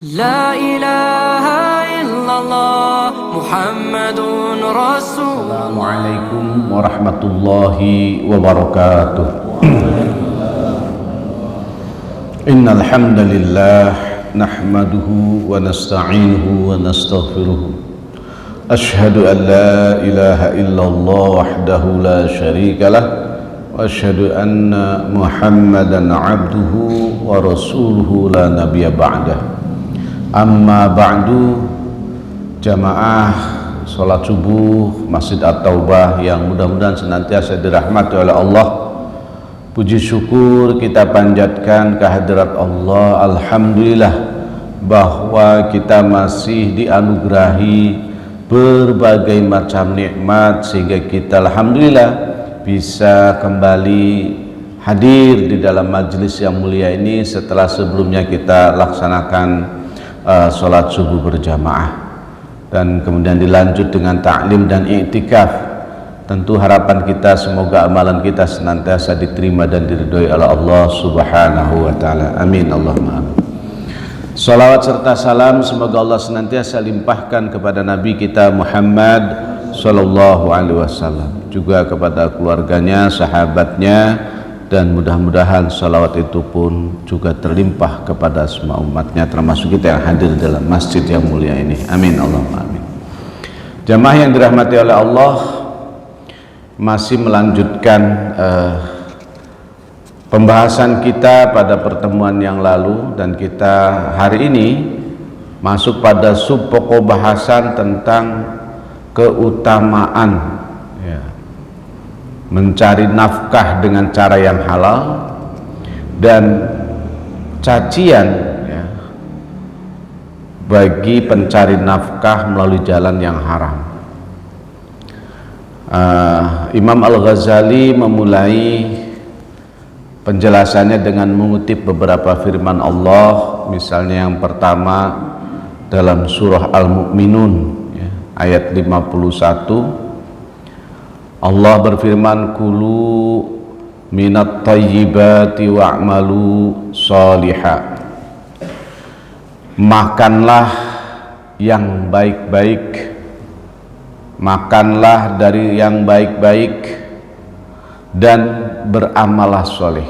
لا إله إلا الله محمد رسول الله. Assalamualaikum warahmatullahi wabarakatuh. Innal hamdalillah nahmaduhu wa nasta'inuhu wa nastaghfiruh. Ashhadu an la ilaha illallah wahdahu la syarika lah wa ashhadu anna Muhammadan abduhu wa rasuluhu la nabiyya ba'dah. Amma ba'du, jamaah sholat subuh Masjid At-Taubah yang mudah-mudahan senantiasa dirahmati oleh Allah. Puji syukur kita panjatkan kehadirat Allah. Alhamdulillah bahwa kita masih dianugerahi berbagai macam nikmat sehingga kita alhamdulillah bisa kembali hadir di dalam majelis yang mulia ini setelah sebelumnya kita laksanakan sholat subuh berjamaah dan kemudian dilanjut dengan ta'lim dan i'tikaf. Tentu harapan kita semoga amalan kita senantiasa diterima dan diridhoi oleh Allah subhanahu wa ta'ala. Amin Allahumma amin. Salawat serta salam semoga Allah senantiasa limpahkan kepada Nabi kita Muhammad sallallahu alaihi wasallam, juga kepada keluarganya, sahabatnya, dan mudah-mudahan salawat itu pun juga terlimpah kepada semua umatnya, termasuk kita yang hadir dalam masjid yang mulia ini. Amin Allahumma amin. Jamaah yang dirahmati oleh Allah, masih melanjutkan pembahasan kita pada pertemuan yang lalu, dan kita hari ini masuk pada sub pokok bahasan tentang keutamaan mencari nafkah dengan cara yang halal dan cacian bagi pencari nafkah melalui jalan yang haram. Imam Al-Ghazali memulai penjelasannya dengan mengutip beberapa firman Allah. Misalnya yang pertama dalam surah Al-Mu'minun ayat 51, Allah berfirman, kulu minat tayyibati wa'malu sholiha. Makanlah yang baik-baik, makanlah dari yang baik-baik, dan beramalah soleh.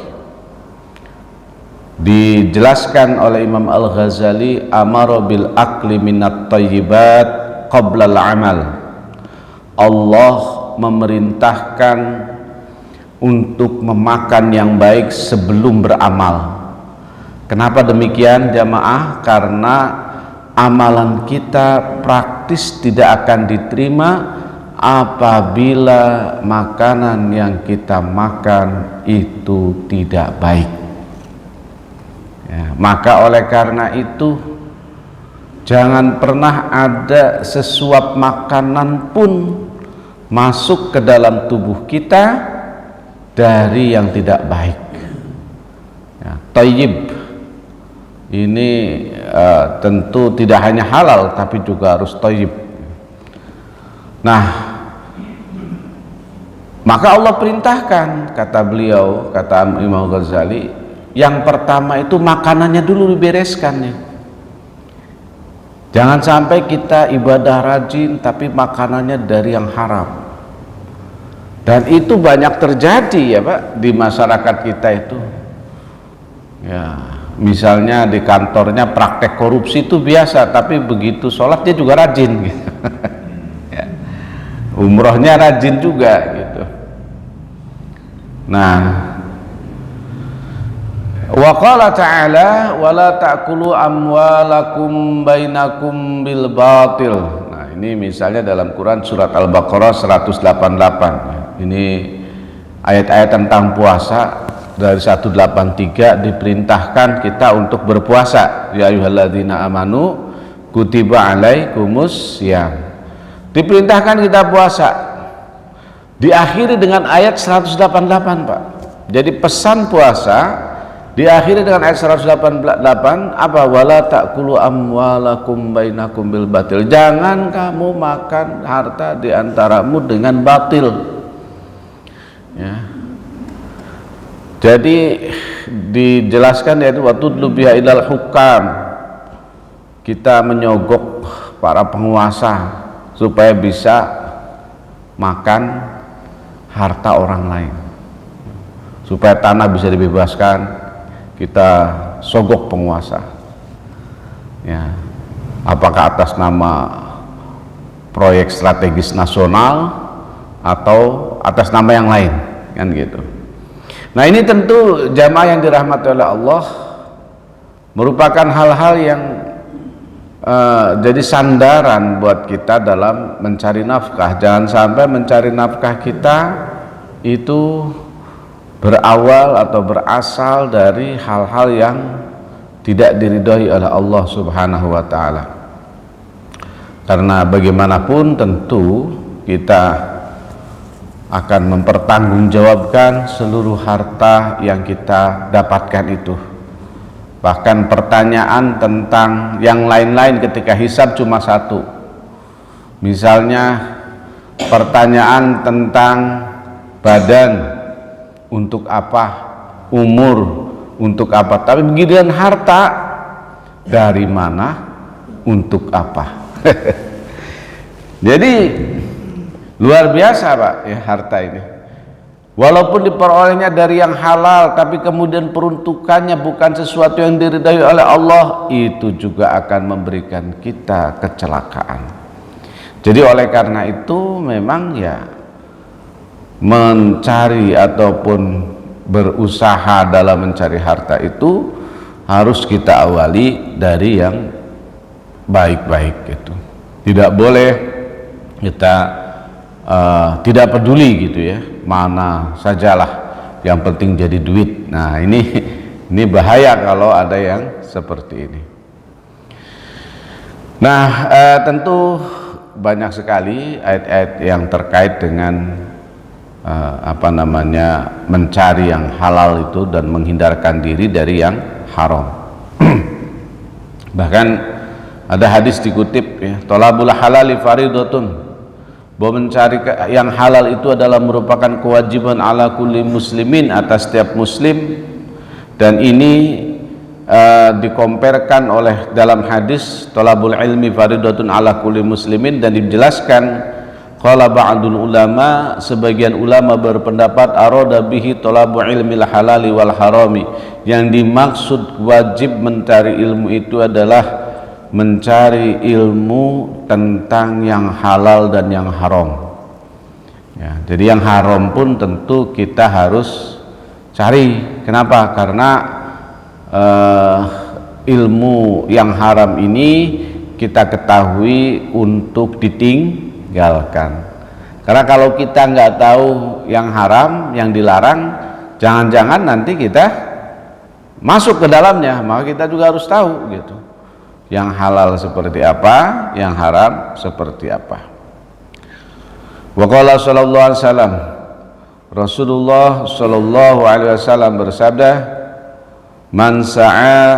Dijelaskan oleh Imam Al-Ghazali, amara bil akli minat tayyibat qabla al-amal. Allah memerintahkan untuk memakan yang baik sebelum beramal. Kenapa demikian jamaah? Karena amalan kita praktis tidak akan diterima apabila makanan yang kita makan itu tidak baik. Maka oleh karena itu jangan pernah ada sesuap makanan pun masuk ke dalam tubuh kita dari yang tidak baik. Thayyib ini tentu tidak hanya halal tapi juga harus thayyib. Nah, maka Allah perintahkan, kata beliau, kata Imam Ghazali, yang pertama itu makanannya dulu dibereskan nih. Jangan sampai kita ibadah rajin tapi makanannya dari yang haram. Dan itu banyak terjadi ya Pak di masyarakat kita itu. Ya, misalnya di kantornya praktek korupsi itu biasa, tapi begitu sholat dia juga rajin gitu. Ya. Umrohnya rajin juga gitu. Nah, wa qala ta'ala wala ta'kulu amwalakum bainakum bil batil. Nah, ini misalnya dalam Quran surat Al-Baqarah 188. Ini ayat-ayat tentang puasa dari 183 diperintahkan kita untuk berpuasa. Ya ayyuhalladzina amanu kutiba alaikumus syiyam. Diperintahkan kita puasa. Diakhiri dengan ayat 188 Pak. Jadi pesan puasa diakhiri dengan ayat 188 apa? Wala ta'kulu amwalakum bainakum bil batil. Jangan kamu makan harta di antaramu dengan batil. Ya. Jadi dijelaskan yaitu watudlu biha ilal hukam, kita menyogok para penguasa supaya bisa makan harta orang lain, supaya tanah bisa dibebaskan, kita sogok penguasa, ya, apakah atas nama proyek strategis nasional atau atas nama yang lain, kan gitu. Nah, ini tentu jamaah yang dirahmati oleh Allah merupakan hal-hal yang jadi sandaran buat kita dalam mencari nafkah. Jangan sampai mencari nafkah kita itu berawal atau berasal dari hal-hal yang tidak diridhoi oleh Allah Subhanahu wa Ta'ala. Karena bagaimanapun tentu kita akan mempertanggungjawabkan seluruh harta yang kita dapatkan itu. Bahkan pertanyaan tentang yang lain-lain ketika hisab cuma satu. Misalnya pertanyaan tentang badan untuk apa, umur untuk apa, tapi giliran harta dari mana, untuk apa. Jadi luar biasa Pak ya harta ini. Walaupun diperolehnya dari yang halal, tapi kemudian peruntukannya bukan sesuatu yang diridhai oleh Allah, itu juga akan memberikan kita kecelakaan. Jadi oleh karena itu memang ya mencari ataupun berusaha dalam mencari harta itu harus kita awali dari yang baik-baik gitu. Tidak boleh kita tidak peduli gitu ya, mana sajalah yang penting jadi duit. Nah, ini bahaya kalau ada yang seperti ini. Nah, tentu banyak sekali ayat-ayat yang terkait dengan mencari yang halal itu dan menghindarkan diri dari yang haram. Bahkan ada hadis dikutip ya, thalabul halali faridatun, bahwa mencari yang halal itu adalah merupakan kewajiban ala kulli muslimin, atas setiap muslim. Dan ini dikomparkan oleh dalam hadis thalabul ilmi faridatun ala kulli muslimin, dan dijelaskan qala ba'dul ulama, sebagian ulama berpendapat arada bihi thalabul ilmi halali wal harami, yang dimaksud wajib mencari ilmu itu adalah mencari ilmu tentang yang halal dan yang haram ya. Jadi yang haram pun tentu kita harus cari. Kenapa? Karena ilmu yang haram ini kita ketahui untuk ditinggalkan. Karena kalau kita nggak tahu yang haram, yang dilarang, jangan-jangan nanti kita masuk ke dalamnya, maka kita juga harus tahu gitu, yang halal seperti apa, yang haram seperti apa. Wa qala sallallahu alaihi wasallam, Rasulullah sallallahu alaihi wasallam bersabda, man sa'a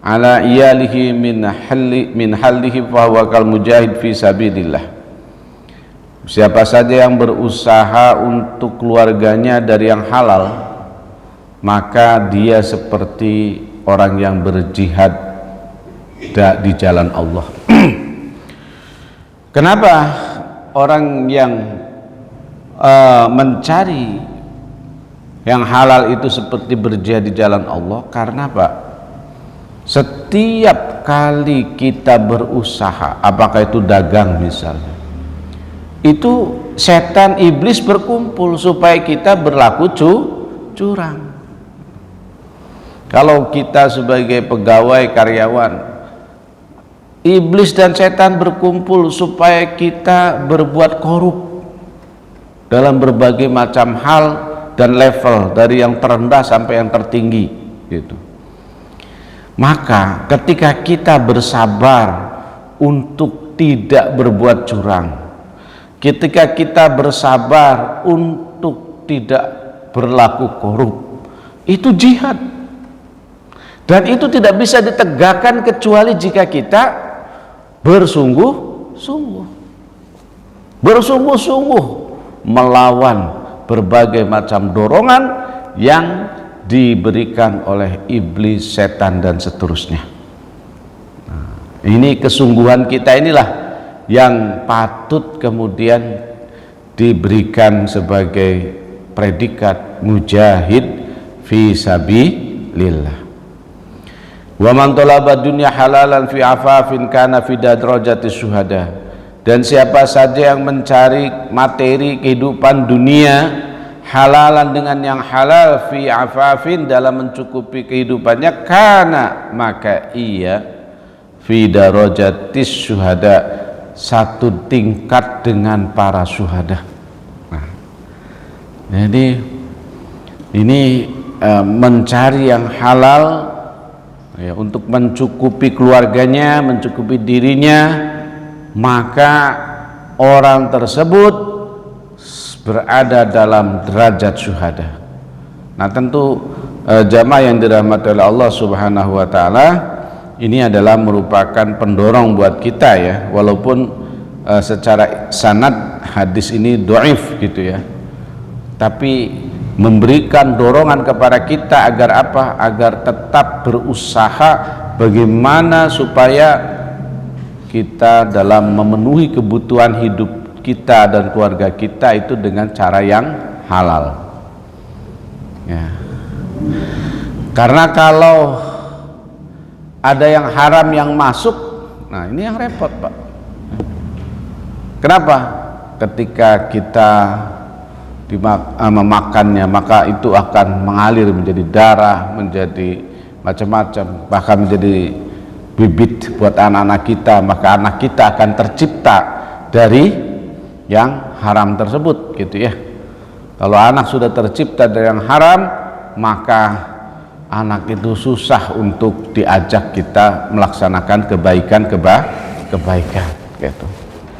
ala iyalihi min hallihi fa huwa kal mujahid fi sabilillah. Siapa saja yang berusaha untuk keluarganya dari yang halal, maka dia seperti orang yang berjihad di jalan Allah. Kenapa orang yang mencari yang halal itu seperti berjihad di jalan Allah? Karena Pak, setiap kali kita berusaha, apakah itu dagang misalnya, itu setan iblis berkumpul supaya kita berlaku curang. Kalau kita sebagai pegawai karyawan, iblis dan setan berkumpul supaya kita berbuat korup dalam berbagai macam hal dan level, dari yang terendah sampai yang tertinggi gitu. Maka ketika kita bersabar untuk tidak berbuat curang, ketika kita bersabar untuk tidak berlaku korup, itu jihad. Dan itu tidak bisa ditegakkan kecuali jika kita bersungguh-sungguh melawan berbagai macam dorongan yang diberikan oleh iblis, setan dan seterusnya. ini kesungguhan kita inilah yang patut kemudian diberikan sebagai predikat mujahid fi sabilillah. Wa man talaba dunya halalan fi afafin kana fi darajati syuhada. Dan siapa saja yang mencari materi kehidupan dunia halalan dengan yang halal fi afafin dalam mencukupi kehidupannya, kana maka ia fi darajati syuhada, satu tingkat dengan para syuhada. Nah, jadi ini mencari yang halal ya, untuk mencukupi keluarganya, mencukupi dirinya, maka orang tersebut berada dalam derajat syuhada. Nah, tentu jamaah yang dirahmati oleh Allah Subhanahu wa taala, ini adalah merupakan pendorong buat kita ya, walaupun secara sanad hadis ini dhaif gitu ya, tapi memberikan dorongan kepada kita agar apa? Agar tetap berusaha bagaimana supaya kita dalam memenuhi kebutuhan hidup kita dan keluarga kita itu dengan cara yang halal ya. Karena kalau ada yang haram yang masuk, nah ini yang repot Pak. Kenapa? Ketika kita memakannya, maka itu akan mengalir menjadi darah, menjadi macam-macam, bahkan menjadi bibit buat anak-anak kita, maka anak kita akan tercipta dari yang haram tersebut gitu ya. Kalau anak sudah tercipta dari yang haram, maka anak itu susah untuk diajak kita melaksanakan kebaikan gitu.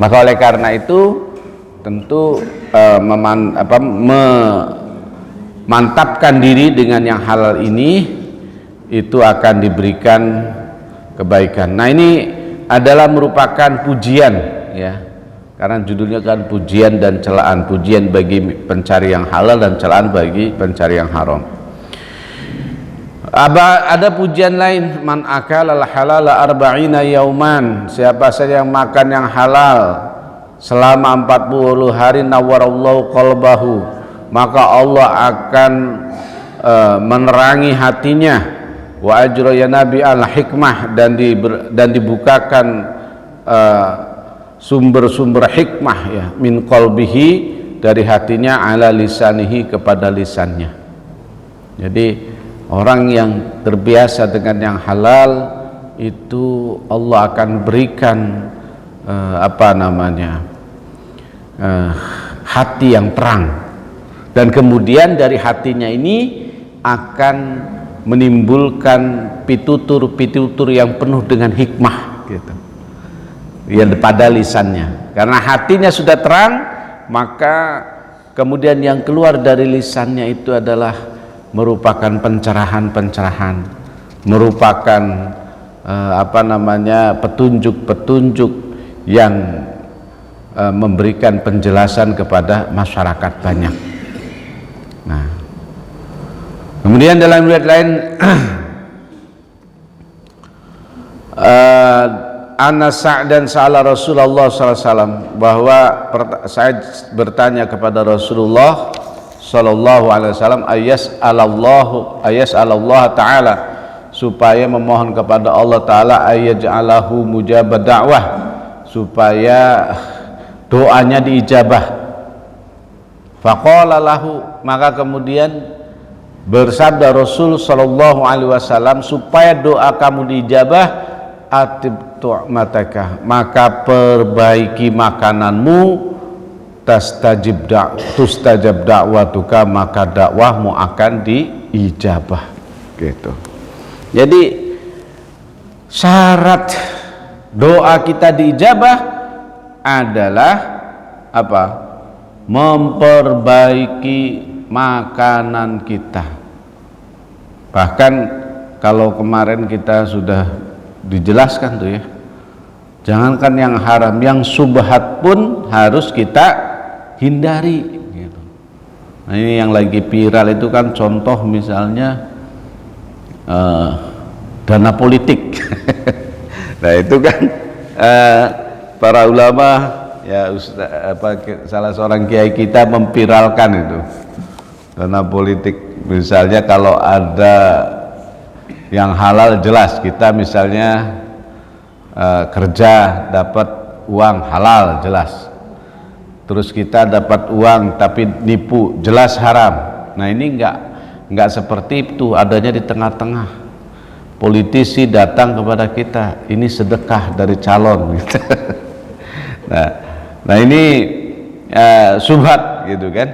Maka oleh karena itu tentu memantapkan diri dengan yang halal ini, itu akan diberikan kebaikan. Nah, ini adalah merupakan pujian ya, karena judulnya kan pujian dan celaan, pujian bagi pencari yang halal dan celaan bagi pencari yang haram. Ada pujian lain, man akala halala arba'ina yauman, siapa saja yang makan yang halal selama 40 hari, nawwarallahu qalbahu, maka Allah akan menerangi hatinya, wa ajraya nabi al hikmah, dan dibukakan sumber-sumber hikmah ya, min qalbihi, dari hatinya, ala lisanihi, kepada lisannya. Jadi orang yang terbiasa dengan yang halal itu Allah akan berikan hati yang terang, dan kemudian dari hatinya ini akan menimbulkan pitutur-pitutur yang penuh dengan hikmah gitu ya, pada lisannya. Karena hatinya sudah terang, maka kemudian yang keluar dari lisannya itu adalah merupakan pencerahan-pencerahan, merupakan petunjuk-petunjuk yang memberikan penjelasan kepada masyarakat banyak. Nah, kemudian dalam riwayat lain Anas Sa'dan sa'ala Rasulullah SAW, bahwa saya bertanya kepada Rasulullah sallallahu alaihi wasallam, ayas Allah taala, supaya memohon kepada Allah taala, ayaj'alahu mujabad da'wah, supaya doanya diijabah. Faqala lahu, maka kemudian bersabda Rasul sallallahu alaihi wasallam, supaya doa kamu diijabah, atib tu'mataka, maka perbaiki makananmu, tustajab da'watuka, maka dakwahmu akan diijabah gitu. Jadi syarat doa kita diijabah adalah apa? Memperbaiki makanan kita. Bahkan kalau kemarin kita sudah dijelaskan tuh ya, jangankan yang haram, yang subhat pun harus kita hindari gitu. Nah, ini yang lagi viral itu kan contoh misalnya dana politik. Nah itu kan para ulama ya salah seorang kiai kita memviralkan itu karena politik. Misalnya kalau ada yang halal jelas, kita misalnya kerja dapat uang halal jelas, terus kita dapat uang tapi nipu jelas haram. Nah ini enggak seperti itu, adanya di tengah-tengah. Politisi datang kepada kita, ini sedekah dari calon gitu. nah ini subhat gitu kan,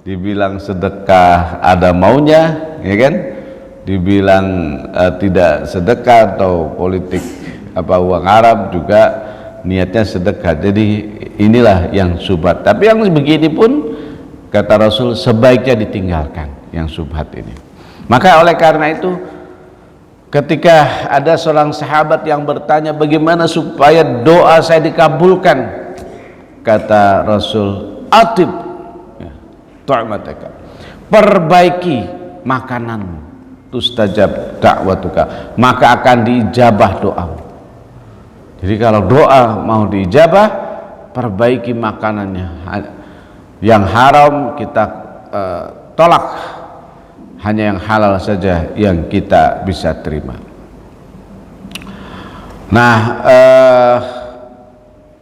dibilang sedekah ada maunya ya kan, dibilang tidak sedekah atau politik uang Arab juga niatnya sedekah. Jadi inilah yang subhat. Tapi yang begini pun kata Rasul sebaiknya ditinggalkan yang subhat ini. Maka oleh karena itu ketika ada seorang sahabat yang bertanya bagaimana supaya doa saya dikabulkan, kata Rasul, atib tu'mataka, perbaiki makananmu, tustajab da'watuka, maka akan diijabah doamu. Jadi kalau doa mau diijabah, perbaiki makanannya. Yang haram kita tolak, hanya yang halal saja yang kita bisa terima. Nah,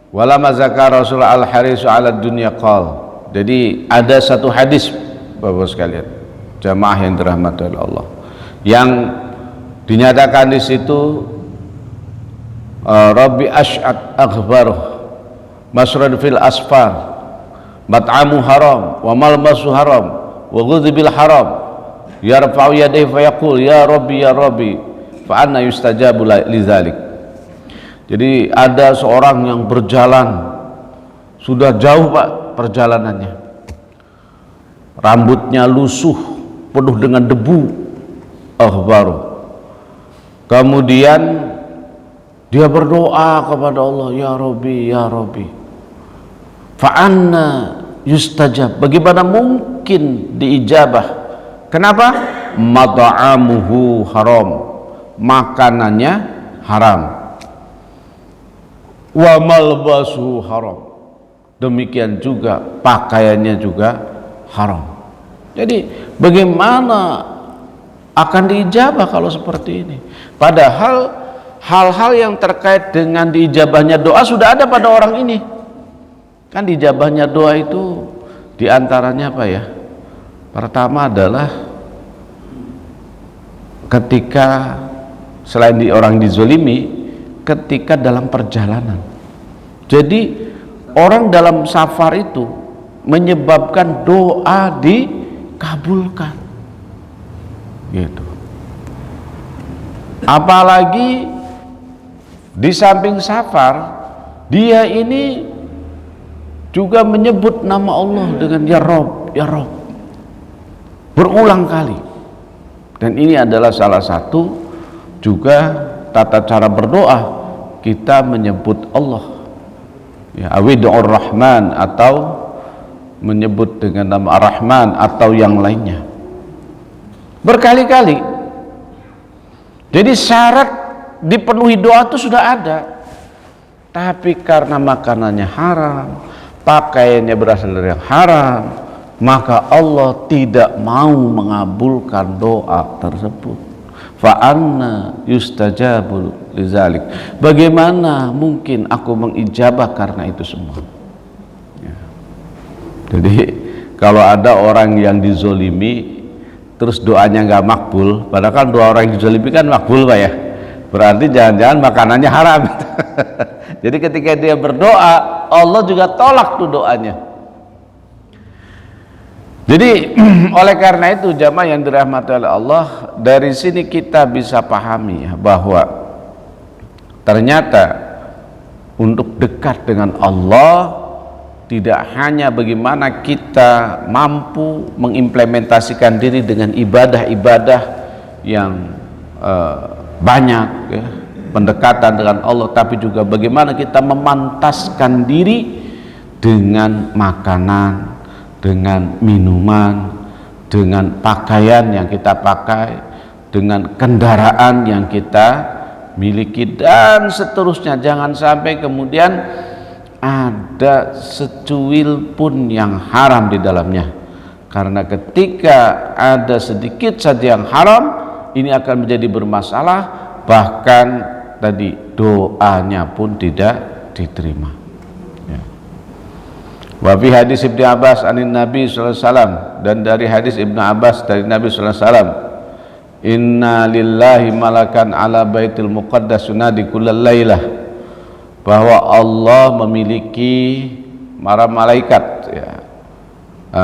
walama zakar Rasulullah al-harisu ala dunya qal. Jadi ada satu hadis Bapak sekalian, jamaah yang dirahmati oleh Allah, yang dinyatakan di situ Rabbi ash'at aghbaruh masrad fil asfar mat'amu haram wa malbasu haram wa ghudhibil haram yarfa'u yadayhi fa yaqul ya Rabbi fa anna yustajabu lidzalik. Jadi ada seorang yang berjalan sudah jauh Pak perjalanannya, rambutnya lusuh penuh dengan debu akhbaru, kemudian dia berdoa kepada Allah, ya Rabbi fa anna yustajab, bagaimana mungkin diijabah. Kenapa? Mat'amuhu haram, makanannya haram, wa malbasuhu haram, demikian juga pakaiannya juga haram. Jadi bagaimana akan diijabah kalau seperti ini? Padahal hal-hal yang terkait dengan diijabahnya doa sudah ada pada orang ini. Kan diijabahnya doa itu diantaranya apa ya? Pertama adalah ketika selain orang dizolimi, ketika dalam perjalanan. Jadi orang dalam safar itu menyebabkan doa dikabulkan gitu. Apalagi di samping safar, dia ini juga menyebut nama Allah dengan ya Rabb berulang kali. Dan ini adalah salah satu juga tata cara berdoa, kita menyebut Allah ya, awidur Rahman, atau menyebut dengan nama Ar-Rahman atau yang lainnya berkali-kali. Jadi syarat dipenuhi doa itu sudah ada, tapi karena makanannya haram, pakaiannya berasal dari yang haram, maka Allah tidak mau mengabulkan doa tersebut. Fa anna yustajabu lidzalik, bagaimana mungkin aku mengijabah karena itu semua ya. Jadi kalau ada orang yang dizolimi terus doanya nggak makbul, padahal kan doa orang yang dizolimi kan makbul Pak ya, berarti jangan-jangan makanannya haram. Jadi ketika dia berdoa, Allah juga tolak tuh doanya. Jadi oleh karena itu jamaah yang dirahmati oleh Allah, dari sini kita bisa pahami bahwa ternyata untuk dekat dengan Allah tidak hanya bagaimana kita mampu mengimplementasikan diri dengan ibadah-ibadah yang banyak ya, pendekatan dengan Allah, tapi juga bagaimana kita memantaskan diri dengan makanan, dengan minuman, dengan pakaian yang kita pakai, dengan kendaraan yang kita miliki, dan seterusnya. Jangan sampai kemudian ada secuil pun yang haram di dalamnya, karena ketika ada sedikit saja yang haram, ini akan menjadi bermasalah, bahkan tadi doanya pun tidak diterima. Ya. Wa fi hadis Ibnu Abbas anin Nabi sallallahu alaihi wasallam, dan dari hadis Ibnu Abbas dari Nabi sallallahu alaihi wasallam, inna lillahi malakan ala baitil muqaddas yunadi kullal lailah, bahwa Allah memiliki para malaikat, ya,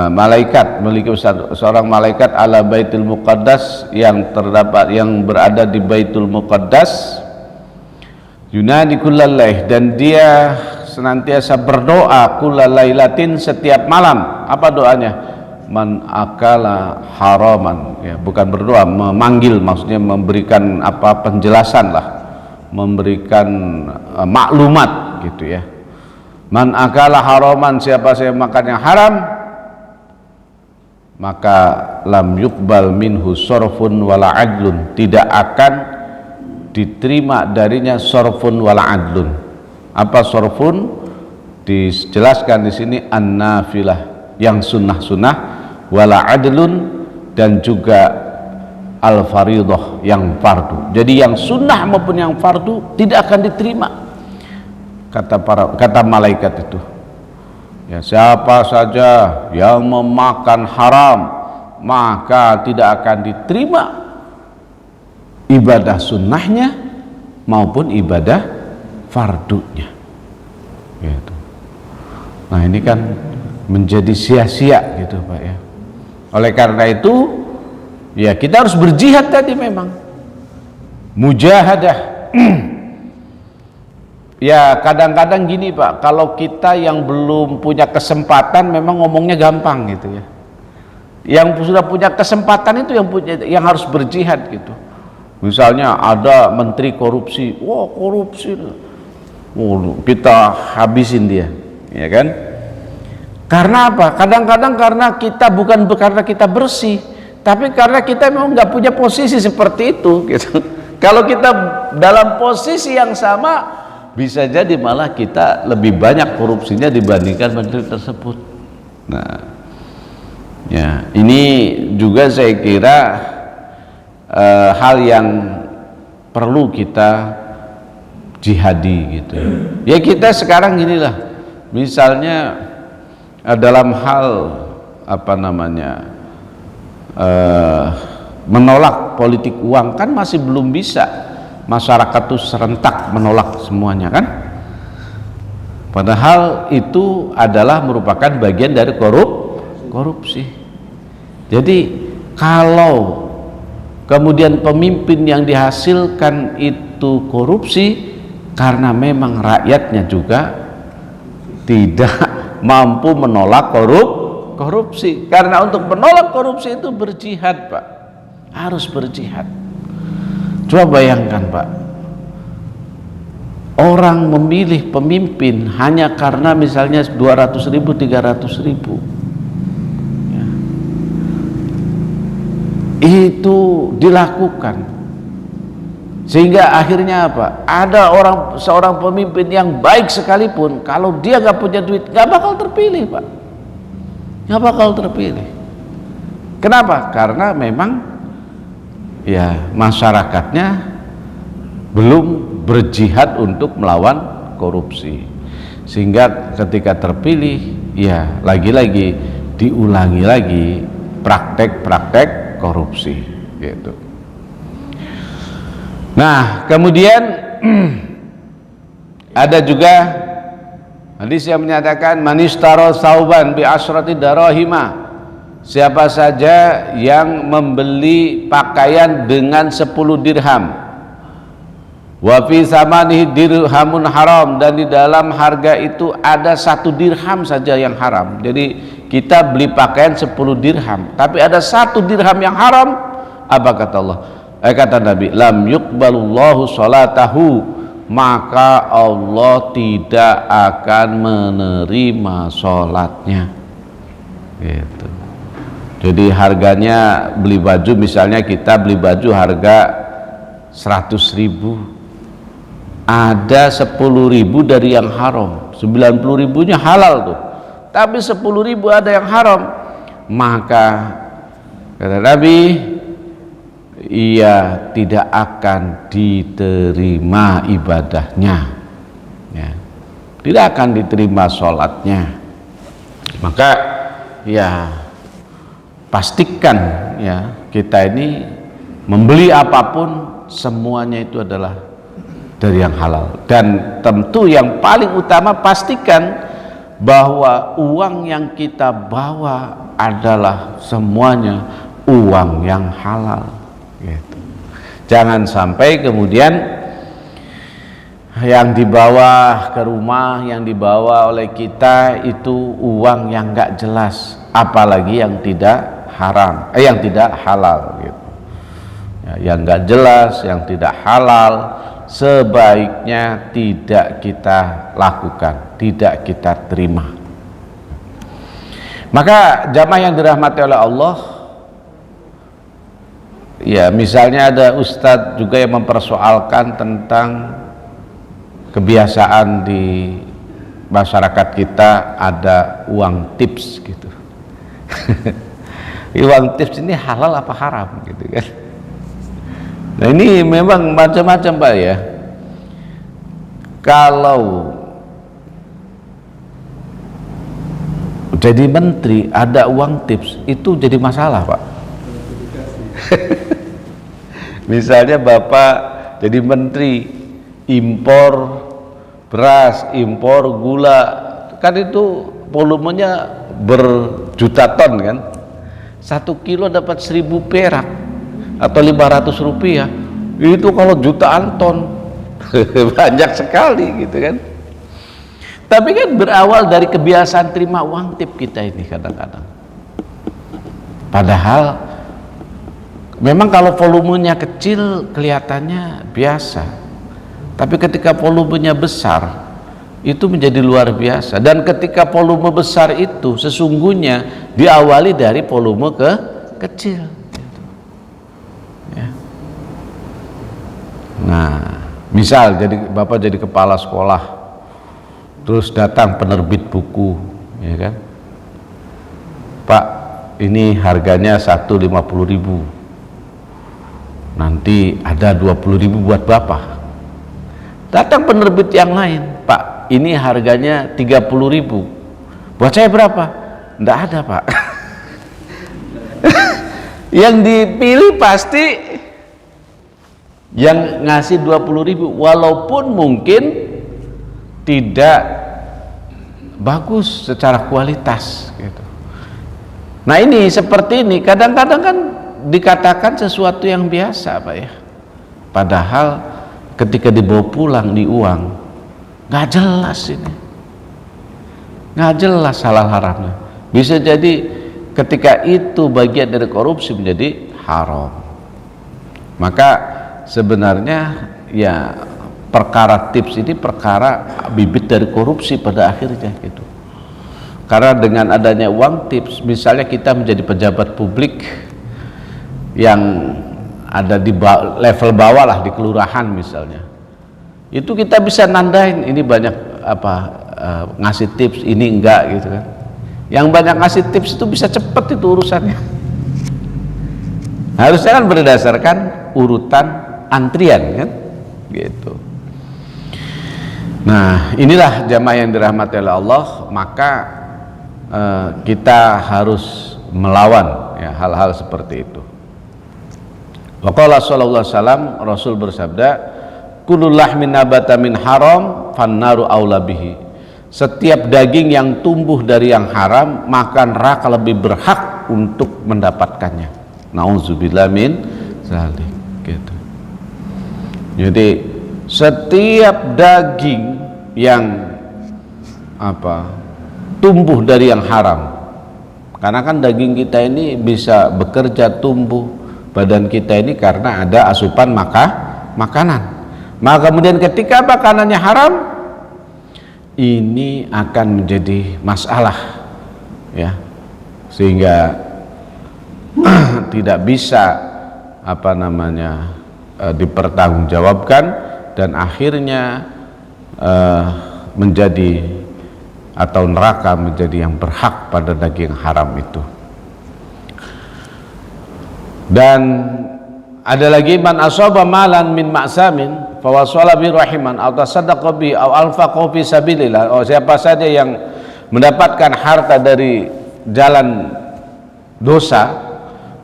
malaikat memiliki seorang malaikat ala baitul muqaddas, yang terdapat, yang berada di baitul muqaddas, yunadi kullal lail, dan dia senantiasa berdoa kullal lailatin, setiap malam. Apa doanya? Man akala haraman, ya, bukan berdoa, memanggil, maksudnya memberikan apa, penjelasan lah, memberikan maklumat gitu ya. Man akala haraman, siapa saya makan yang haram, maka lam yuqbal minhu sorfun wala adlun, tidak akan diterima darinya sorfun wala adlun. Apa sorfun? Dijelaskan di sini an-nafilah, yang sunnah-sunnah, wala adlun, dan juga al-faridah, yang fardu. Jadi yang sunnah maupun yang fardu tidak akan diterima, kata malaikat itu. Ya, siapa saja yang memakan haram, maka tidak akan diterima ibadah sunnahnya maupun ibadah fardunya. Gitu. Nah, ini kan menjadi sia-sia gitu Pak ya. Oleh karena itu, ya, kita harus berjihad tadi, memang mujahadah. Ya, kadang-kadang gini Pak, kalau kita yang belum punya kesempatan memang ngomongnya gampang gitu ya. Yang sudah punya kesempatan itu yang harus berjihad gitu. Misalnya ada menteri korupsi, wah korupsi, kita habisin dia, ya kan? Karena apa? Kadang-kadang karena kita bukan karena kita bersih, tapi karena kita memang nggak punya posisi seperti itu gitu. Kalau kita dalam posisi yang sama, bisa jadi malah kita lebih banyak korupsinya dibandingkan menteri tersebut. Nah, ya, ini juga saya kira hal yang perlu kita jihadi gitu. Ya, kita sekarang inilah, misalnya dalam hal apa namanya, menolak politik uang, kan masih belum bisa masyarakat itu serentak menolak semuanya kan, padahal itu adalah merupakan bagian dari korupsi. Jadi kalau kemudian pemimpin yang dihasilkan itu korupsi, karena memang rakyatnya juga tidak mampu menolak korupsi. Karena untuk menolak korupsi itu berjihad Pak, harus berjihad. Coba bayangkan Pak, orang memilih pemimpin hanya karena misalnya 200.000, 300.000 ya. Itu dilakukan sehingga akhirnya apa? Ada seorang pemimpin yang baik sekalipun, kalau dia nggak punya duit nggak bakal terpilih Pak, nggak bakal terpilih. Kenapa? Karena memang ya masyarakatnya belum berjihad untuk melawan korupsi, sehingga ketika terpilih ya lagi-lagi diulangi lagi praktek-praktek korupsi gitu. Nah, kemudian ada juga hadis yang menyatakan manistaro sauban bi asyrati darahima, siapa saja yang membeli pakaian dengan 10 dirham, wa fi samanihi dirhamun haram, dan di dalam harga itu ada 1 dirham saja yang haram. Jadi kita beli pakaian 10 dirham, tapi ada 1 dirham yang haram. Apa kata Allah? Kata Nabi, lam yuqbalullahu salatahu, maka Allah tidak akan menerima sholatnya gitu. Jadi harganya beli baju, misalnya kita beli baju harga 100.000, ada 10.000 dari yang haram, 90.000-nya halal tuh, tapi 10.000 ada yang haram, maka kata Nabi, ia tidak akan diterima ibadahnya, ya, tidak akan diterima sholatnya. Maka ya pastikan ya kita ini membeli apapun semuanya itu adalah dari yang halal, dan tentu yang paling utama pastikan bahwa uang yang kita bawa adalah semuanya uang yang halal gitu. Jangan sampai kemudian yang dibawa ke rumah, yang dibawa oleh kita itu uang yang enggak jelas, apalagi yang tidak haram, yang tidak halal gitu. Ya, yang enggak jelas, yang tidak halal, sebaiknya tidak kita lakukan, tidak kita terima. Maka jamaah yang dirahmati oleh Allah, ya misalnya ada ustadz juga yang mempersoalkan tentang kebiasaan di masyarakat kita ada uang tips gitu. Uang tips ini halal apa haram gitu kan. Nah ini memang macam-macam Pak ya. Kalau jadi menteri ada uang tips itu jadi masalah Pak. Misalnya Bapak jadi menteri, impor beras, impor gula, kan itu volumenya berjuta ton kan. 1 kilo dapat 1.000 perak atau 500 rupiah, itu kalau jutaan ton banyak sekali gitu kan. Tapi kan berawal dari kebiasaan terima uang tip kita ini kadang-kadang, padahal memang kalau volumenya kecil kelihatannya biasa, tapi ketika volumenya besar itu menjadi luar biasa. Dan ketika volume besar itu sesungguhnya diawali dari volume kecil gitu. Ya. Nah misal Bapak jadi kepala sekolah, terus datang penerbit buku, ya kan, Pak ini harganya 150.000, nanti ada 20.000 buat Bapak. Datang penerbit yang lain, Pak ini harganya 30.000, buat saya berapa? Nggak ada Pak. Yang dipilih pasti yang ngasih 20.000, walaupun mungkin tidak bagus secara kualitas gitu. Nah ini seperti ini kadang-kadang kan dikatakan sesuatu yang biasa Pak ya, padahal ketika dibawa pulang di uang nggak jelas, ini nggak jelas halal haramnya. Bisa jadi ketika itu bagian dari korupsi menjadi haram. Maka sebenarnya ya perkara tips ini perkara bibit dari korupsi pada akhirnya gitu. Karena dengan adanya uang tips, misalnya kita menjadi pejabat publik yang ada di level bawah lah, di kelurahan misalnya, itu kita bisa nandain ini banyak ngasih tips, ini enggak gitu kan. Yang banyak ngasih tips itu bisa cepat itu urusannya. Harusnya kan berdasarkan urutan antrian kan gitu. Nah inilah jamaah yang dirahmati oleh Allah, maka kita harus melawan ya hal-hal seperti itu. Waqala sallallahu alaihi wasallam, Rasul bersabda, kullu lahmin nabata min haram fannaru aula bihi. Setiap daging yang tumbuh dari yang haram, maka neraka lebih berhak untuk mendapatkannya. Nauzubillah min zalik gitu. Jadi setiap daging yang tumbuh dari yang haram, karena kan daging kita ini bisa bekerja tumbuh badan kita ini karena ada asupan makanan. Maka kemudian ketika makanannya haram, ini akan menjadi masalah ya, sehingga tidak bisa dipertanggungjawabkan dan akhirnya menjadi atau neraka menjadi yang berhak pada daging haram itu. Dan ada lagi, man asaba malan min ma'samin fa wasala bi rahiman aw tasaddaqa bi aw alfaqa fi sabilillah. Siapa saja yang mendapatkan harta dari jalan dosa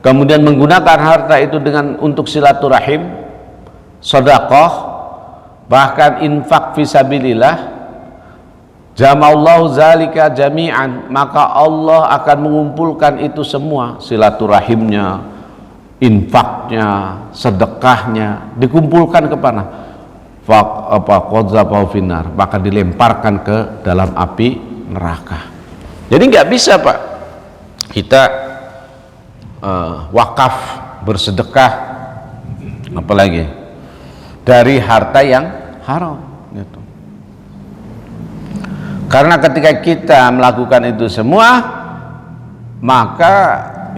kemudian menggunakan harta itu untuk silaturahim, sedekah, bahkan infak fi sabilillah, jama'allahu zalika jami'an, maka Allah akan mengumpulkan itu semua, silaturahimnya, infaknya, sedekahnya, dikumpulkan ke mana? Qadzafahu finnar, maka dilemparkan ke dalam api neraka. Jadi nggak bisa Pak kita wakaf, bersedekah, apalagi dari harta yang haram gitu. Karena ketika kita melakukan itu semua, maka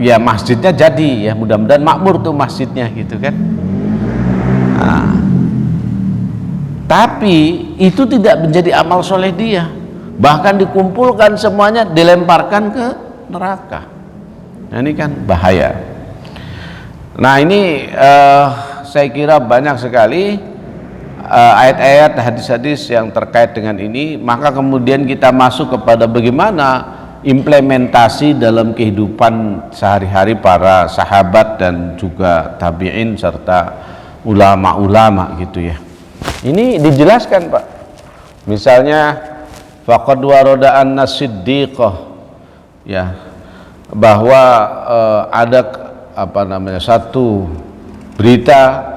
ya masjidnya jadi, ya mudah-mudahan makmur tuh masjidnya gitu kan. Nah, tapi itu tidak menjadi amal soleh dia, bahkan dikumpulkan semuanya dilemparkan ke neraka. Nah, ini kan bahaya. Nah, ini saya kira banyak sekali ayat-ayat, hadis-hadis yang terkait dengan ini. Maka kemudian kita masuk kepada bagaimana implementasi dalam kehidupan sehari-hari para sahabat dan juga tabi'in serta ulama-ulama gitu ya. Ini dijelaskan Pak. Misalnya faqad warada an-siddiqah, ya, bahwa ada satu berita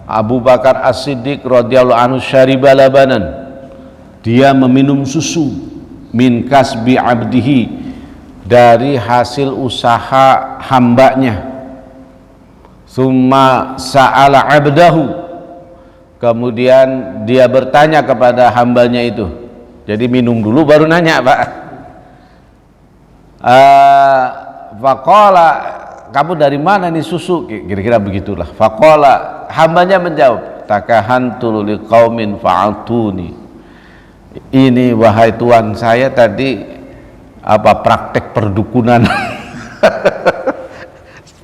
Abu Bakar As-Siddiq radhiyallahu anhu syariba labanan, dia meminum susu, min kasbi abdihi, dari hasil usaha hambanya, summa sa'ala abdahu, kemudian dia bertanya kepada hambanya itu. Jadi minum dulu baru nanya Pak. Faqala, kamu dari mana nih susu, kira-kira begitulah. Faqala, hambanya menjawab, takahantu liqaumin fa'atuni, ini wahai Tuhan, saya tadi praktek perdukunan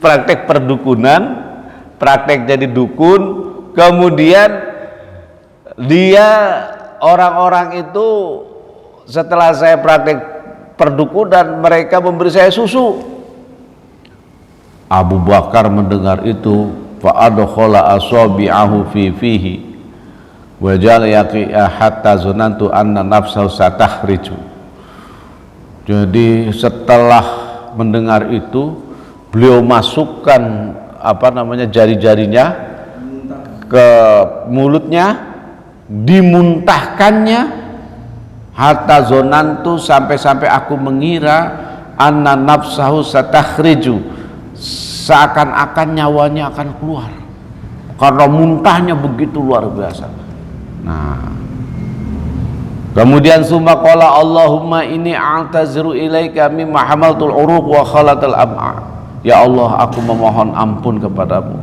praktek perdukunan, praktek jadi dukun, kemudian dia, orang-orang itu setelah saya praktek perdukunan, mereka memberi saya susu. Abu Bakar mendengar itu, fa adkhala asabi'ahu fi fihi wa jala yaqi'a hatta zanantu anna nafsahu satakhriju. Jadi setelah mendengar itu, beliau masukkan jari-jarinya ke mulutnya, dimuntahkannya, hatta zonantu, sampai aku mengira anna nafsahu satakhriju, seakan-akan nyawanya akan keluar karena muntahnya begitu luar biasa. Nah, kemudian summa qala Allahumma inni a'taziru ilaika mimma hamaltul uruq wa khalatul am'a, ya Allah, aku memohon ampun kepadamu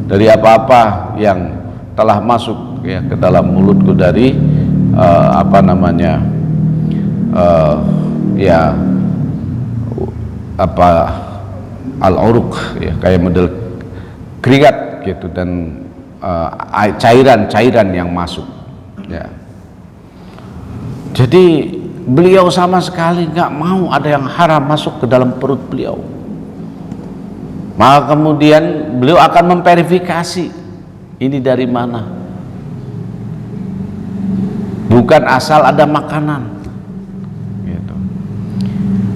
dari apa-apa yang telah masuk ya ke dalam mulutku dari al-uruq, ya, kayak model keringat gitu, dan cairan-cairan yang masuk ya. Jadi beliau sama sekali nggak mau ada yang haram masuk ke dalam perut beliau. Maka kemudian beliau akan memverifikasi ini dari mana, bukan asal ada makanan gitu.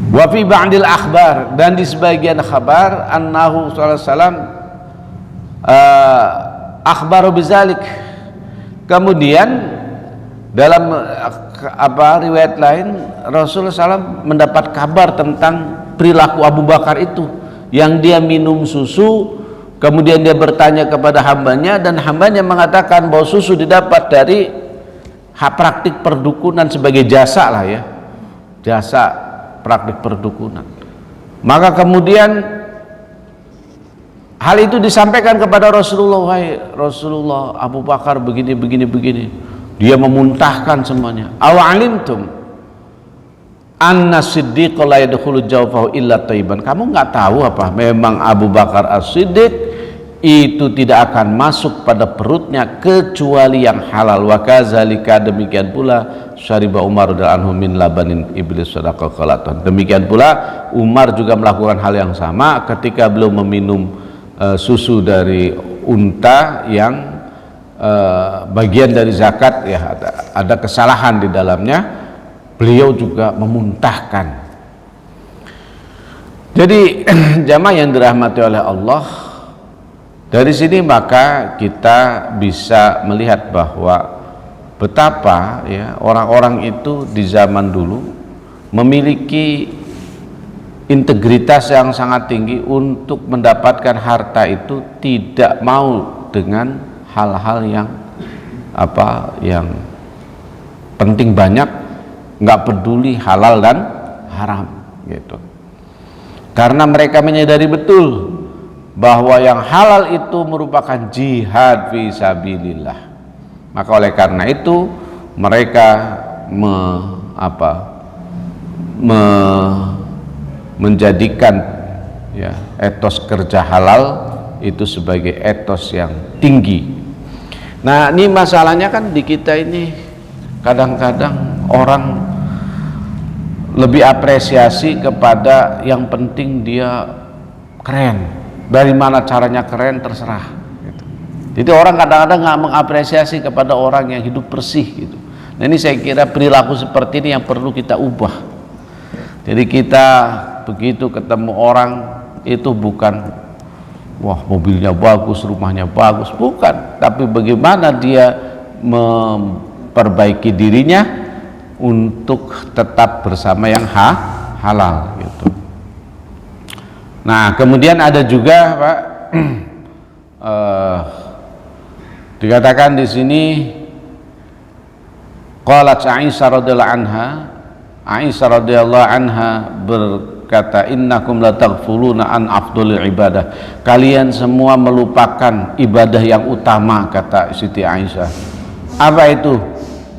Wa fi ba'dil akhbar, dan di sebagian kabar, annahu sallallahu alaihi wasallam akhbaru bizalik. Kemudian dalam riwayat lain, Rasulullah SAW mendapat kabar tentang perilaku Abu Bakar itu, yang dia minum susu, kemudian dia bertanya kepada hambanya, dan hambanya mengatakan bahwa susu didapat dari praktik perdukunan sebagai jasa lah ya, jasa praktik perdukunan. Maka kemudian hal itu disampaikan kepada Rasulullah, wahai Rasulullah, Abu Bakar begini begini begini. Dia memuntahkan semuanya. Awalimtum anna siddiqa la yadkhulu jawfahu illa thayyiban. Kamu nggak tahu apa? Memang Abu Bakar As-Siddiq itu tidak akan masuk pada perutnya kecuali yang halal. Wa kadzalika, demikian pula syariba Umar radhiyallahu anhu min labanin iblis sadaqa qalatan. Demikian pula Umar juga melakukan hal yang sama ketika beliau meminum susu dari unta yang bagian dari zakat, ya ada kesalahan di dalamnya, beliau juga memuntahkan. Jadi jamaah yang dirahmati oleh Allah, dari sini maka kita bisa melihat bahwa betapa ya orang-orang itu di zaman dulu memiliki integritas yang sangat tinggi untuk mendapatkan harta itu, tidak mau dengan hal-hal yang yang penting banyak, nggak peduli halal dan haram gitu. Karena mereka menyadari betul bahwa yang halal itu merupakan jihad fi sabilillah. Maka oleh karena itu mereka menjadikan ya etos kerja halal itu sebagai etos yang tinggi. Nah, ini masalahnya kan di kita ini kadang-kadang orang lebih apresiasi kepada yang penting dia keren. Dari mana caranya keren terserah gitu. Jadi orang kadang-kadang nggak mengapresiasi kepada orang yang hidup bersih gitu. Nah, ini saya kira perilaku seperti ini yang perlu kita ubah. Jadi kita begitu ketemu orang itu bukan wah mobilnya bagus, rumahnya bagus, bukan, tapi bagaimana dia memperbaiki dirinya untuk tetap bersama yang halal gitu. Nah, kemudian ada juga Pak dikatakan di sini qalat Aisyah radhiyallahu anha berkata, innakum la taghfuluna an afdhalil ibadah. Kalian semua melupakan ibadah yang utama, kata Siti Aisyah. Apa itu?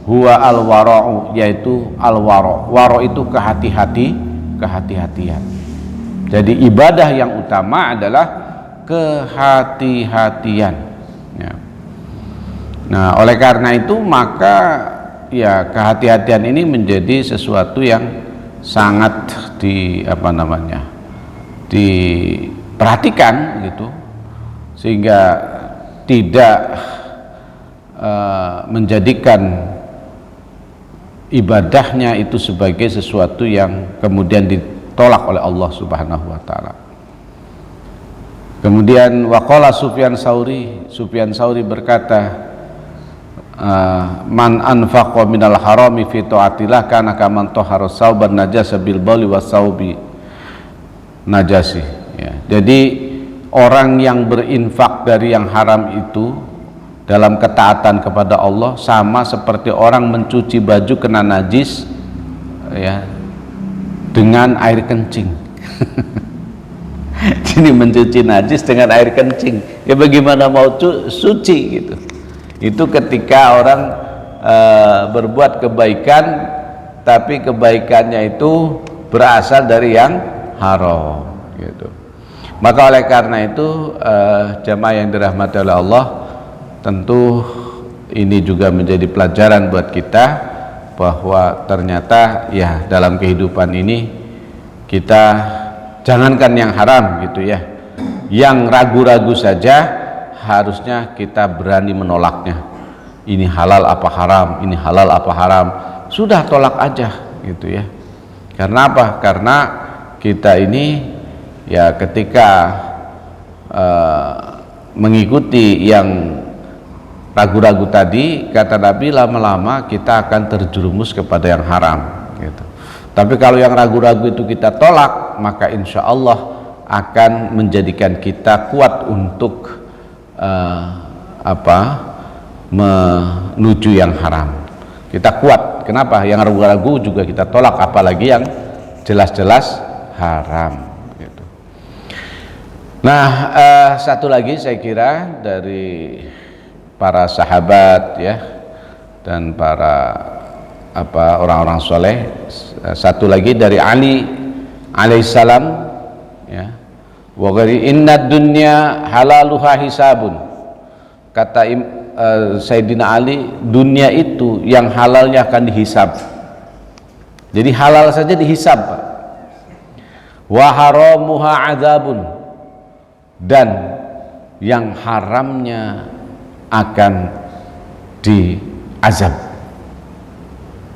Huwa al-wara'u, yaitu al-wara'. Wara' itu kehati-hatian. Jadi ibadah yang utama adalah kehati-hatian ya. Nah, oleh karena itu maka ya kehati-hatian ini menjadi sesuatu yang sangat diperhatikan gitu, sehingga tidak menjadikan ibadahnya itu sebagai sesuatu yang kemudian ditolak oleh Allah Subhanahu wa taala. Kemudian waqala Sufyan Sauri berkata, man anfaqa minal harami fi taatillah kana kaman tahara sauban najasa bil bauli wasaubi najasi ya. Jadi orang yang berinfak dari yang haram itu dalam ketaatan kepada Allah sama seperti orang mencuci baju kena najis ya dengan air kencing. Jadi mencuci najis dengan air kencing ya, bagaimana mau suci gitu. Itu ketika orang berbuat kebaikan tapi kebaikannya itu berasal dari yang haram gitu. Maka oleh karena itu jamaah yang dirahmati oleh Allah, tentu ini juga menjadi pelajaran buat kita bahwa ternyata ya dalam kehidupan ini kita jangankan yang haram gitu ya, yang ragu-ragu saja harusnya kita berani menolaknya. Ini halal apa haram, ini halal apa haram, sudah tolak aja gitu ya. Karena apa? Karena kita ini ya ketika mengikuti yang ragu-ragu tadi, kata Nabi, lama-lama kita akan terjerumus kepada yang haram gitu. Tapi kalau yang ragu-ragu itu kita tolak, maka insya Allah akan menjadikan kita kuat untuk menuju yang haram. Kita kuat. Kenapa? Yang ragu-ragu juga kita tolak, apalagi yang jelas-jelas haram gitu. Nah, satu lagi saya kira dari para sahabat ya dan para orang-orang soleh, satu lagi dari Ali alaihissalam ya, wa ghairi inna dunya halaluha hisabun, kata Sayyidina Ali, dunia itu yang halalnya akan dihisab. Jadi halal saja dihisab, Pak. Wa haramuha adzabun, dan yang haramnya akan diazab.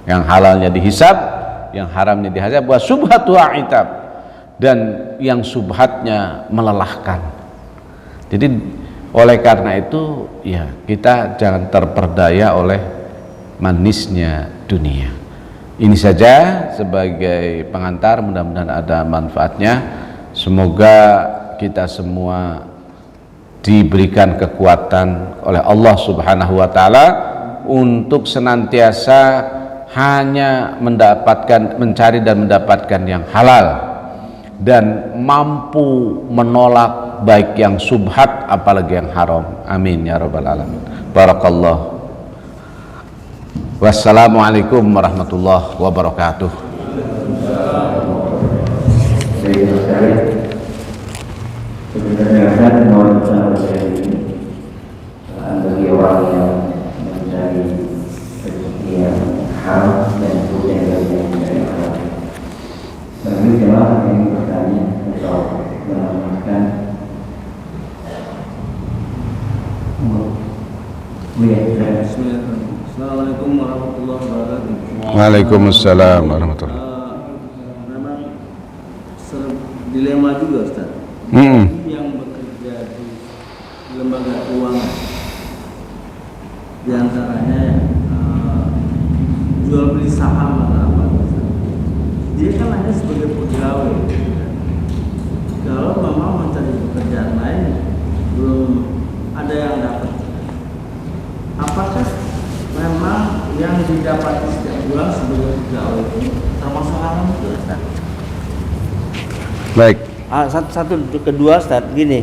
Yang halalnya dihisab, yang haramnya diazab. Wa subhatu itab, dan yang subhatnya melelahkan. Jadi oleh karena itu ya kita jangan terperdaya oleh manisnya dunia. Ini saja sebagai pengantar, mudah-mudahan ada manfaatnya. Semoga kita semua diberikan kekuatan oleh Allah Subhanahu wa taala untuk senantiasa hanya mencari dan mendapatkan yang halal, dan mampu menolak baik yang subhat apalagi yang haram. Amin ya rabbal alamin. Barakallah. Wassalamualaikum warahmatullahi wabarakatuh. Sebenarnya kan mohon bagi orang yang mencari rezeki yang halal dan punya yang dari halal. Bagi jemaah yang bertanya atau menambahkan, Assalamualaikum warahmatullahi wabarakatuh. Waalaikumsalam warahmatullahi. Memang dilema juga, Ustaz. Yang bekerja di lembaga keuangan, di antaranya jual beli saham atau apa, dia kan hanya sebagai pegawai. Kalau memang mencari pekerjaan lain belum ada yang dapat, apakah memang yang didapati setiap bulan sebagai pegawai itu termasuk haram itu, Ustaz? Baik. Satu kedua, Ustaz, gini,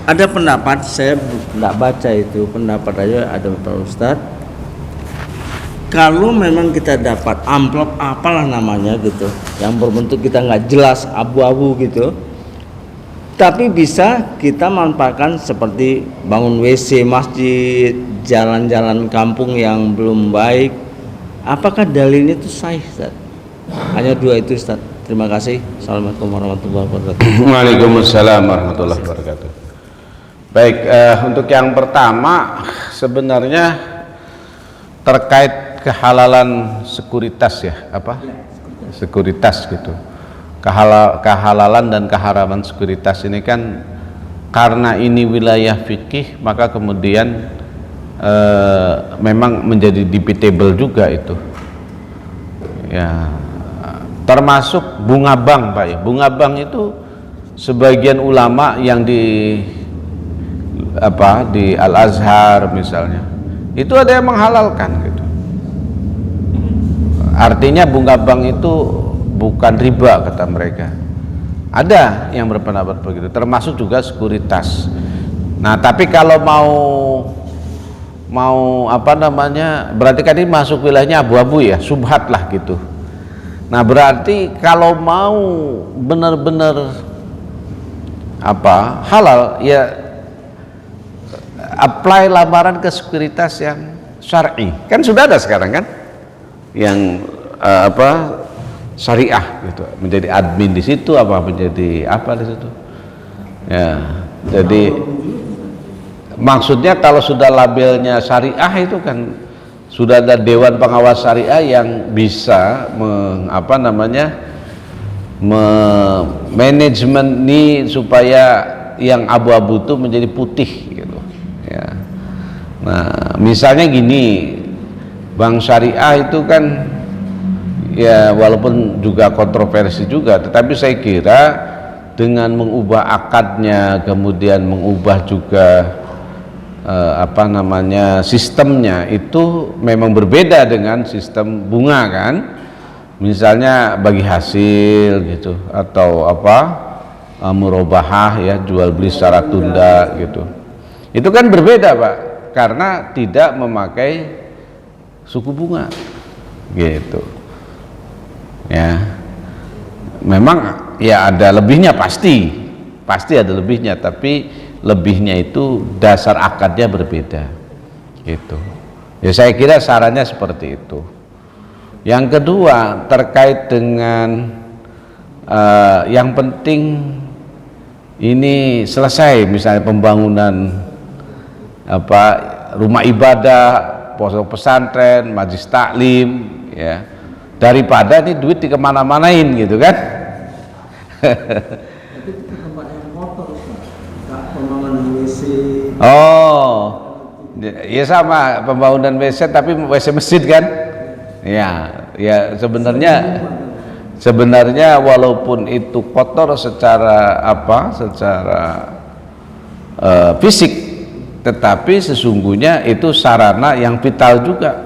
ada pendapat, saya tidak baca itu pendapat aja, ada Pak Ustaz, kalau memang kita dapat amplop apalah namanya gitu, yang berbentuk kita nggak jelas, abu-abu gitu, tapi bisa kita manfaatkan seperti bangun WC masjid, jalan-jalan kampung yang belum baik, apakah dalilnya itu sahih, Ustaz? Hanya dua itu, Ustaz. Terima kasih. Assalamualaikum warahmatullahi wabarakatuh. Waalaikumsalam warahmatullahi wabarakatuh. Baik, untuk yang pertama sebenarnya terkait kehalalan sekuritas ya, sekuritas gitu. Kehalalan dan keharaman sekuritas ini kan karena ini wilayah fikih, maka kemudian memang menjadi debatable juga itu. Ya, termasuk bunga bank, Pak ya. Bunga bank itu sebagian ulama yang di Al-Azhar misalnya, itu ada yang menghalalkan gitu. Artinya bunga bank itu bukan riba kata mereka. Ada yang berpendapat begitu, termasuk juga sekuritas. Nah, tapi kalau mau berarti kan ini masuk wilayahnya abu-abu ya, subhat lah gitu. Nah, berarti kalau mau benar-benar halal ya apply lamaran ke sekuritas yang syar'i. Kan sudah ada sekarang kan yang syariah gitu, menjadi admin di situ, menjadi apa di situ. Ya, jadi maksudnya kalau sudah labelnya syariah itu kan sudah ada dewan pengawas syariah yang bisa manajemen ini supaya yang abu-abu itu menjadi putih gitu ya. Nah, misalnya gini, bank syariah itu kan ya walaupun juga kontroversi juga, tetapi saya kira dengan mengubah akadnya, kemudian mengubah juga sistemnya itu memang berbeda dengan sistem bunga kan. Misalnya bagi hasil gitu atau murabahah ya, jual beli secara tunda gitu. Itu kan berbeda Pak, karena tidak memakai suku bunga gitu ya. Memang ya ada lebihnya, pasti ada lebihnya, tapi lebihnya itu dasar akadnya berbeda gitu ya. Saya kira sarannya seperti itu. Yang kedua terkait dengan yang penting ini selesai, misalnya pembangunan rumah ibadah, pondok pesantren, majelis taklim ya, daripada ini duit dikemana-manain gitu kan. Oh ya, sama pembangunan WC, tapi WC masjid kan ya sebenarnya walaupun itu kotor secara fisik, tetapi sesungguhnya itu sarana yang vital juga.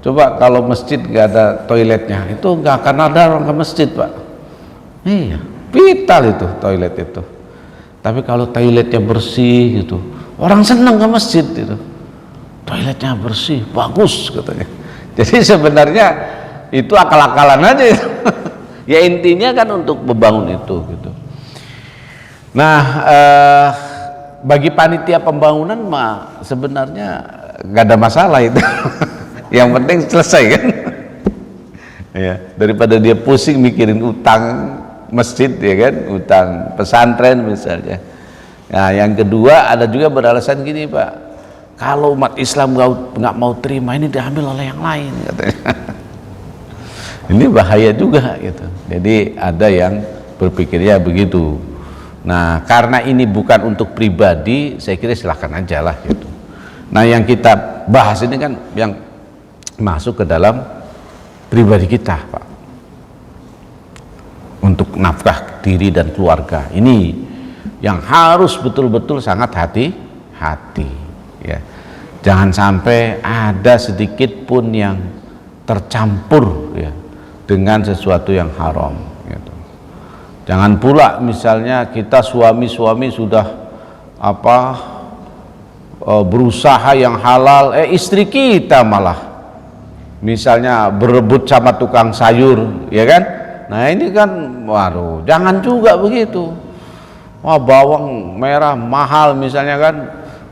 Coba kalau masjid nggak ada toiletnya, itu nggak akan ada orang ke masjid Pak. Iya, vital itu toilet itu. Tapi kalau toiletnya bersih gitu, orang senang ke masjid itu. Toiletnya bersih, bagus katanya. Jadi sebenarnya itu akal-akalan aja itu. Ya intinya kan untuk membangun itu gitu. Nah, bagi panitia pembangunan mah sebenarnya nggak ada masalah itu. Yang penting selesai kan. Ya, daripada dia pusing mikirin utang masjid ya kan, utang pesantren misalnya. Nah, yang kedua ada juga beralasan gini Pak, kalau umat Islam nggak mau terima, ini diambil oleh yang lain katanya. Ini bahaya juga gitu. Jadi ada yang berpikirnya begitu. Nah, karena ini bukan untuk pribadi, saya kira silahkan aja lah gitu. Nah, yang kita bahas ini kan yang masuk ke dalam pribadi kita Pak, untuk nafkah diri dan keluarga. Ini yang harus betul-betul sangat hati-hati ya. Jangan sampai ada sedikit pun yang tercampur ya dengan sesuatu yang haram gitu. Jangan pula misalnya kita suami-suami sudah berusaha yang halal, istri kita malah misalnya berebut sama tukang sayur ya kan. Nah ini kan waduh, jangan juga begitu. Wah, bawang merah mahal misalnya kan,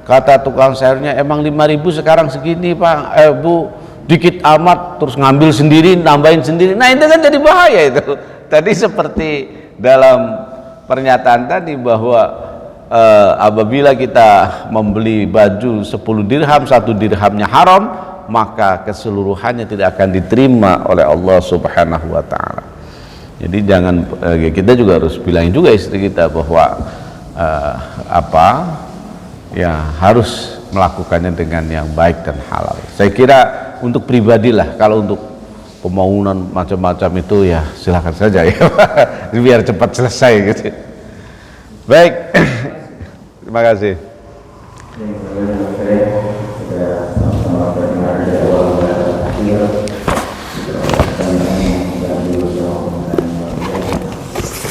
kata tukang sayurnya emang 5.000 sekarang segini Pak, Bu dikit amat, terus ngambil sendiri, nambahin sendiri. Nah itu kan jadi bahaya itu. Tadi seperti dalam pernyataan tadi bahwa apabila kita membeli baju 10 dirham, 1 dirhamnya haram, maka keseluruhannya tidak akan diterima oleh Allah Subhanahu wa Ta'ala. Jadi jangan, kita juga harus bilangin juga istri kita bahwa harus melakukannya dengan yang baik dan halal. Saya kira untuk pribadilah, kalau untuk pembangunan macam-macam itu ya silakan saja ya biar cepat selesai gitu. Baik. Terima kasih.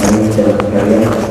Kami sekalian